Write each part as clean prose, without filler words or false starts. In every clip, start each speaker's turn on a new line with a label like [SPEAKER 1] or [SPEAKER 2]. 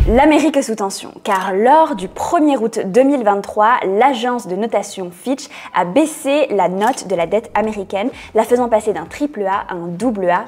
[SPEAKER 1] L'Amérique est sous tension, car lors du 1er août 2023, l'agence de notation Fitch a baissé la note de la dette américaine, la faisant passer d'un AAA à un AA+.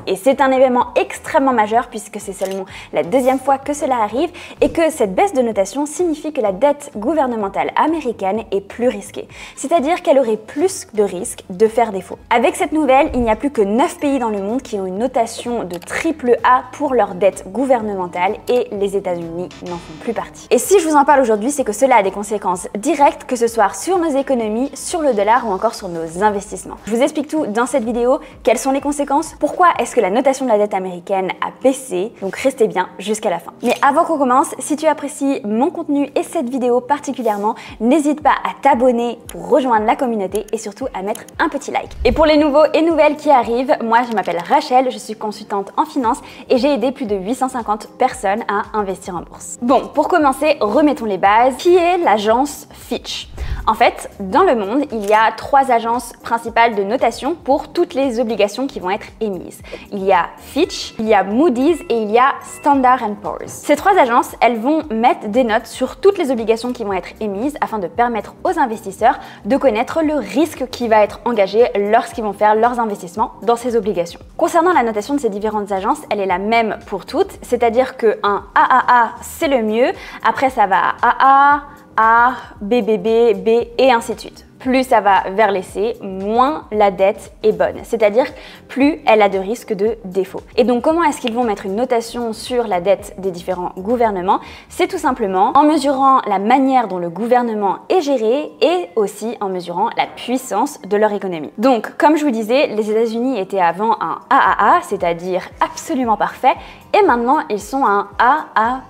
[SPEAKER 1] Et c'est un événement extrêmement majeur puisque c'est seulement la deuxième fois que cela arrive et que cette baisse de notation signifie que la dette gouvernementale américaine est plus risquée, c'est-à-dire qu'elle aurait plus de risques de faire défaut. Avec cette nouvelle, il n'y a plus que 9 pays dans le monde qui ont une notation de AAA pour leur dette gouvernementale et les États-Unis n'en font plus partie. Et si je vous en parle aujourd'hui, c'est que cela a des conséquences directes, que ce soit sur nos économies, sur le dollar ou encore sur nos investissements. Je vous explique tout dans cette vidéo, quelles sont les conséquences, pourquoi est-ce que la notation de la dette américaine a baissé, donc restez bien jusqu'à la fin. Mais avant qu'on commence, si tu apprécies mon contenu et cette vidéo particulièrement, n'hésite pas à t'abonner pour rejoindre la communauté et surtout à mettre un petit like. Et pour les nouveaux et nouvelles qui arrivent, moi je m'appelle Rachel, je suis consultante en finance et j'ai aidé plus de 850 personnes à investir en bourse. Bon, pour commencer, remettons les bases. Qui est l'agence Fitch? En fait, dans le monde, il y a 3 agences principales de notation pour toutes les obligations qui vont être émises. Il y a Fitch, il y a Moody's et il y a Standard & Poor's. Ces 3 agences, elles vont mettre des notes sur toutes les obligations qui vont être émises afin de permettre aux investisseurs de connaître le risque qui va être engagé lorsqu'ils vont faire leurs investissements dans ces obligations. Concernant la notation de ces différentes agences, elle est la même pour toutes, c'est-à-dire qu'un AAA, c'est le mieux, après ça va à AA, A, BBB, B et ainsi de suite. Plus ça va vers les C, moins la dette est bonne, c'est-à-dire plus elle a de risques de défaut. Et donc comment est-ce qu'ils vont mettre une notation sur la dette des différents gouvernements? C'est tout simplement en mesurant la manière dont le gouvernement est géré et aussi en mesurant la puissance de leur économie. Donc comme je vous disais, les États-Unis étaient avant un AAA, c'est-à-dire absolument parfait, et maintenant ils sont un AA+.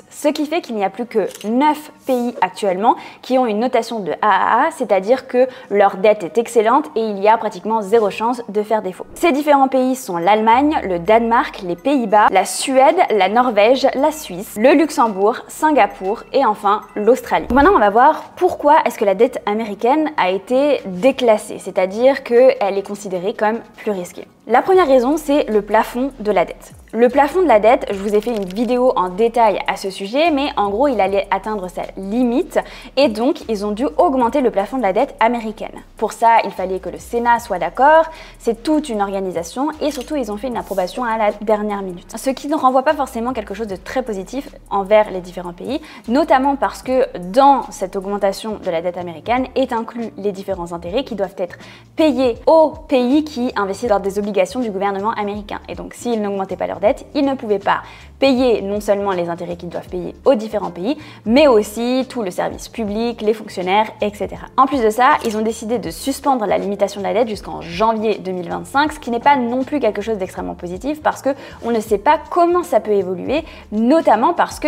[SPEAKER 1] Ce qui fait qu'il n'y a plus que 9 pays actuellement qui ont une notation de AAA, c'est-à-dire que leur dette est excellente et il y a pratiquement 0 chance de faire défaut. Ces différents pays sont l'Allemagne, le Danemark, les Pays-Bas, la Suède, la Norvège, la Suisse, le Luxembourg, Singapour et enfin l'Australie. Maintenant, on va voir pourquoi est-ce que la dette américaine a été déclassée, c'est-à-dire qu'elle est considérée comme plus risquée. La première raison, c'est le plafond de la dette. Le plafond de la dette, je vous ai fait une vidéo en détail à ce sujet, mais en gros, il allait atteindre sa limite et donc ils ont dû augmenter le plafond de la dette américaine. Pour ça, il fallait que le Sénat soit d'accord, c'est toute une organisation et surtout, ils ont fait une approbation à la dernière minute. Ce qui ne renvoie pas forcément quelque chose de très positif envers les différents pays, notamment parce que dans cette augmentation de la dette américaine est inclus les différents intérêts qui doivent être payés aux pays qui investissent dans des obligations du gouvernement américain. Et donc, s'ils n'augmentaient pas leur dette, ils ne pouvaient pas payer non seulement les intérêts qu'ils doivent payer aux différents pays, mais aussi tout le service public, les fonctionnaires, etc. En plus de ça, ils ont décidé de suspendre la limitation de la dette jusqu'en janvier 2025, ce qui n'est pas non plus quelque chose d'extrêmement positif parce que on ne sait pas comment ça peut évoluer, notamment parce que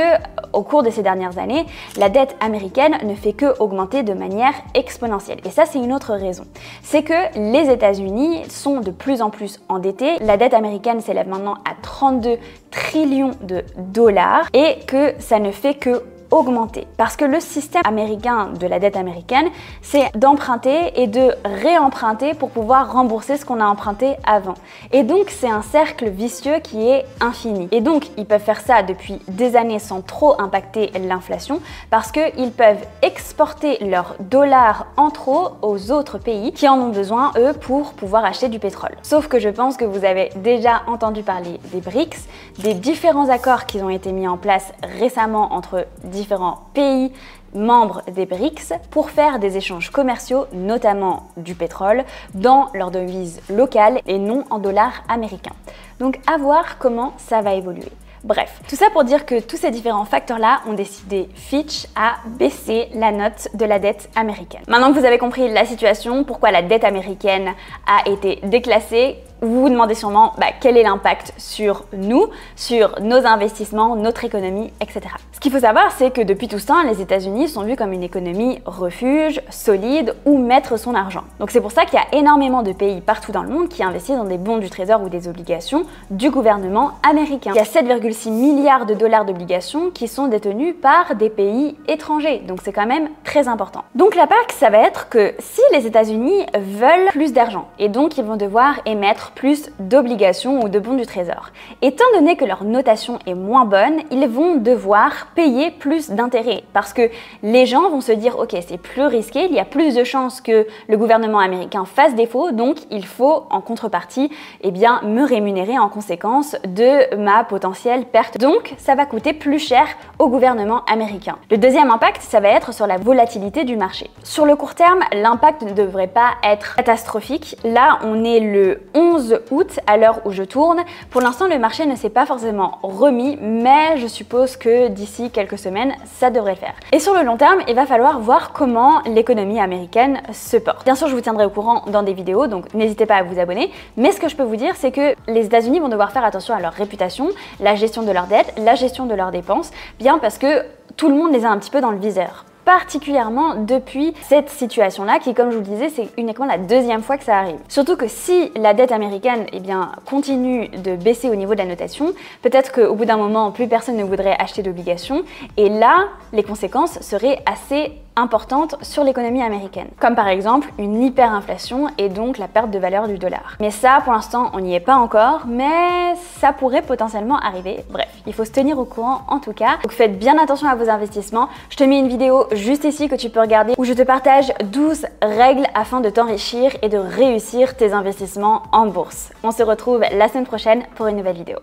[SPEAKER 1] au cours de ces dernières années, la dette américaine ne fait que augmenter de manière exponentielle. Et ça, c'est une autre raison. C'est que les États-Unis sont de plus en plus endettés. La dette américaine s'élève maintenant à 32 trillions de dollars et que ça ne fait que augmenter. Parce que le système américain de la dette américaine, c'est d'emprunter et de réemprunter pour pouvoir rembourser ce qu'on a emprunté avant. Et donc, c'est un cercle vicieux qui est infini. Et donc, ils peuvent faire ça depuis des années sans trop impacter l'inflation parce qu'ils peuvent exporter leurs dollars en trop aux autres pays qui en ont besoin, eux, pour pouvoir acheter du pétrole. Sauf que je pense que vous avez déjà entendu parler des BRICS, des différents accords qui ont été mis en place récemment entre différents pays membres des BRICS pour faire des échanges commerciaux, notamment du pétrole, dans leur devise locale et non en dollars américains. Donc à voir comment ça va évoluer. Bref, tout ça pour dire que tous ces différents facteurs-là ont décidé Fitch à baisser la note de la dette américaine. Maintenant que vous avez compris la situation, pourquoi la dette américaine a été déclassée, vous vous demandez sûrement quel est l'impact sur nous, sur nos investissements, notre économie, etc. Ce qu'il faut savoir, c'est que depuis tout ce temps, les États-Unis sont vus comme une économie refuge, solide, où mettre son argent. Donc c'est pour ça qu'il y a énormément de pays partout dans le monde qui investissent dans des bons du trésor ou des obligations du gouvernement américain. Il y a 7,6 milliards de dollars d'obligations qui sont détenus par des pays étrangers. Donc c'est quand même très important. Donc l'impact, ça va être que si les États-Unis veulent plus d'argent, et donc ils vont devoir émettre plus d'obligations ou de bons du trésor. Étant donné que leur notation est moins bonne, ils vont devoir payer plus d'intérêts parce que les gens vont se dire ok, c'est plus risqué, il y a plus de chances que le gouvernement américain fasse défaut, donc il faut en contrepartie me rémunérer en conséquence de ma potentielle perte. Donc ça va coûter plus cher au gouvernement américain. Le deuxième impact, ça va être sur la volatilité du marché. Sur le court terme, l'impact ne devrait pas être catastrophique. Là, on est le 11 août à l'heure où je tourne. Pour l'instant, le marché ne s'est pas forcément remis, mais je suppose que d'ici quelques semaines, ça devrait le faire. Et sur le long terme, il va falloir voir comment l'économie américaine se porte. Bien sûr, je vous tiendrai au courant dans des vidéos, donc n'hésitez pas à vous abonner. Mais ce que je peux vous dire, c'est que les États-Unis vont devoir faire attention à leur réputation, la gestion de leurs dettes, la gestion de leurs dépenses, bien parce que tout le monde les a un petit peu dans le viseur. Particulièrement depuis cette situation-là qui, comme je vous le disais, c'est uniquement la deuxième fois que ça arrive. Surtout que si la dette américaine continue de baisser au niveau de la notation, peut-être qu'au bout d'un moment, plus personne ne voudrait acheter d'obligations et là, les conséquences seraient assez importantes sur l'économie américaine. Comme par exemple une hyperinflation et donc la perte de valeur du dollar. Mais ça, pour l'instant, on n'y est pas encore, mais ça pourrait potentiellement arriver. Bref, il faut se tenir au courant en tout cas. Donc faites bien attention à vos investissements. Je te mets une vidéo juste ici que tu peux regarder où je te partage 12 règles afin de t'enrichir et de réussir tes investissements en bourse. On se retrouve la semaine prochaine pour une nouvelle vidéo.